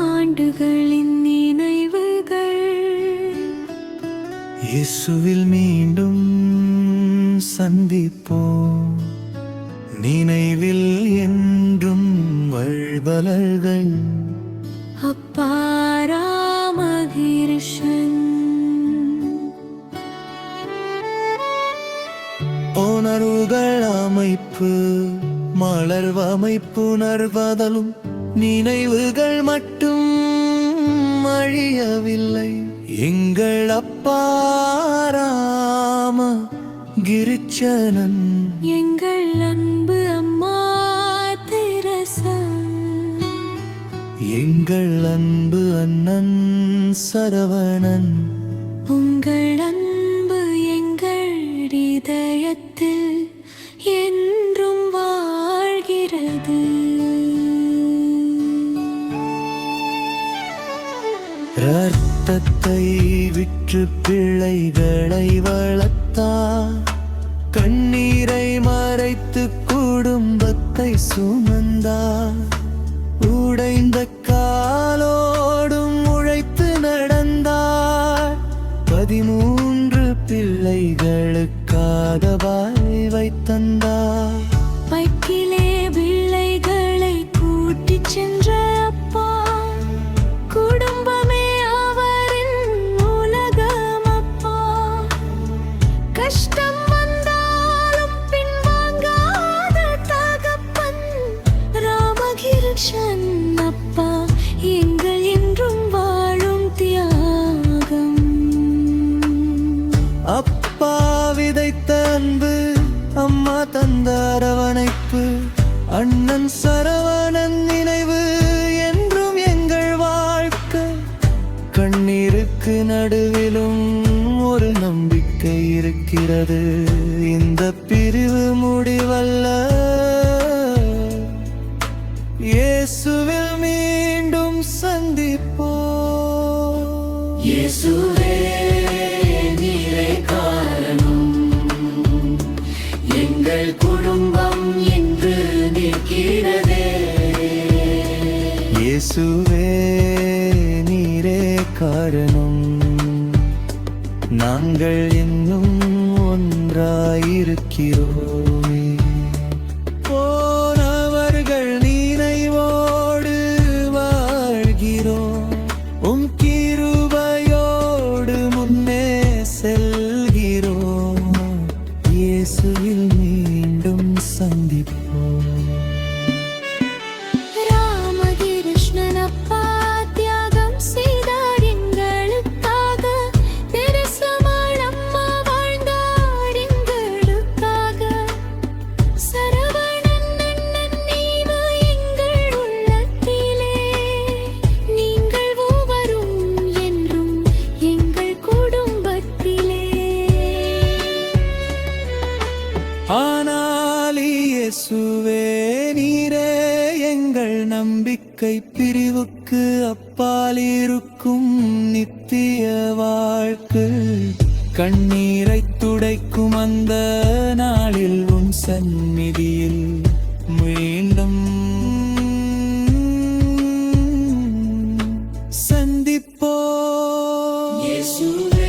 ஆண்டுகளின் நினைவுகள் இயேசுவில் மீண்டும் சந்திப்போம். நினைவில் என்றும் வழிபலர்கள் அப்பா ராமகிருஷ்ணன். உணர்வுகள் அமைப்பு மலர்வமைப்புணர்வதலும் நினைவுகள் மட்டும் அழியவில்லை. எங்கள் அப்பா ராம கிருச்சனன், எங்கள் அன்பு அம்மா தெரசா, எங்கள் அன்பு அண்ணன் சரவணன். உங்கள் அன்பு எங்கள் இதயத்தில் என்றும் வாழ்கிறது. ரத்தத்தை விற்று பிள்ளைகளை வளர்த்தார், கண்ணீரை மறைத்து குடும்பத்தை சுமந்தார். உடைந்த காலோடும் உழைத்து நடந்தார். 13 பிள்ளைகளுக்காக வாய்வை தந்தார். பைக்கிலே பிள்ளைகளை கூட்டிச் சென்ற அப்பா, குடும்பமே அவரின் உலகம் அப்பா. கஷ்டம் வந்தாலும் பின்வாங்காத தகப்பன் ராமகிருஷ்ணன் அப்பா, எங்கள் என்றும் வாழும் தியாகம். அப்பா விதைத்த அன்பு, அம்மா தந்த அரவணைப்பு, அண்ணன் சரவணன் நினைவு என்றும் எங்கள் வாழ்க்கை. கண்ணீருக்கு நடுவிலும் ஒரு நம்பிக்கை இருக்கிறது. இந்த பிரிவு முடிவல்ல, இயேசுவில் மீண்டும் சந்திப்போம். இயேசுவே நீரே காரணம், எங்கள் குடும்பம் என்று நிற்கிறதே. இயேசுவே நீரே காரணம், நாங்கள் இன்னும் ஒன்றாயிருக்கிறோமே. போனவர்கள் நினைவோடு வாழ்கிறோம், உம் கிருபையோடு முன்னே செல்கிறோம். இயேசுவில் மீண்டும் சந்திப்போம். ராமகிருஷ்ணன் அப்பா தியாகம் செய்தார் எங்களுக்காக. தெரசம்மாள் அம்மா வாழ்ந்தார் எங்களுக்காக. சரவணன் அண்ணன் நினைவு எங்கள் உள்ளத்திலே. நீங்கள் மூவரும் என்றும் எங்கள் குடும்பத்திலே. ஆனால் இயேசுவே நீரே எங்கள் நம்பிக்கை, பிரிவுக்கு அப்பால் இருக்கும் நித்திய வாழ்க்கை. கண்ணீரை துடைக்கும் அந்த நாளில் உன் சந்நிதியில் மீண்டும் சந்திப்போம். இயேசுவே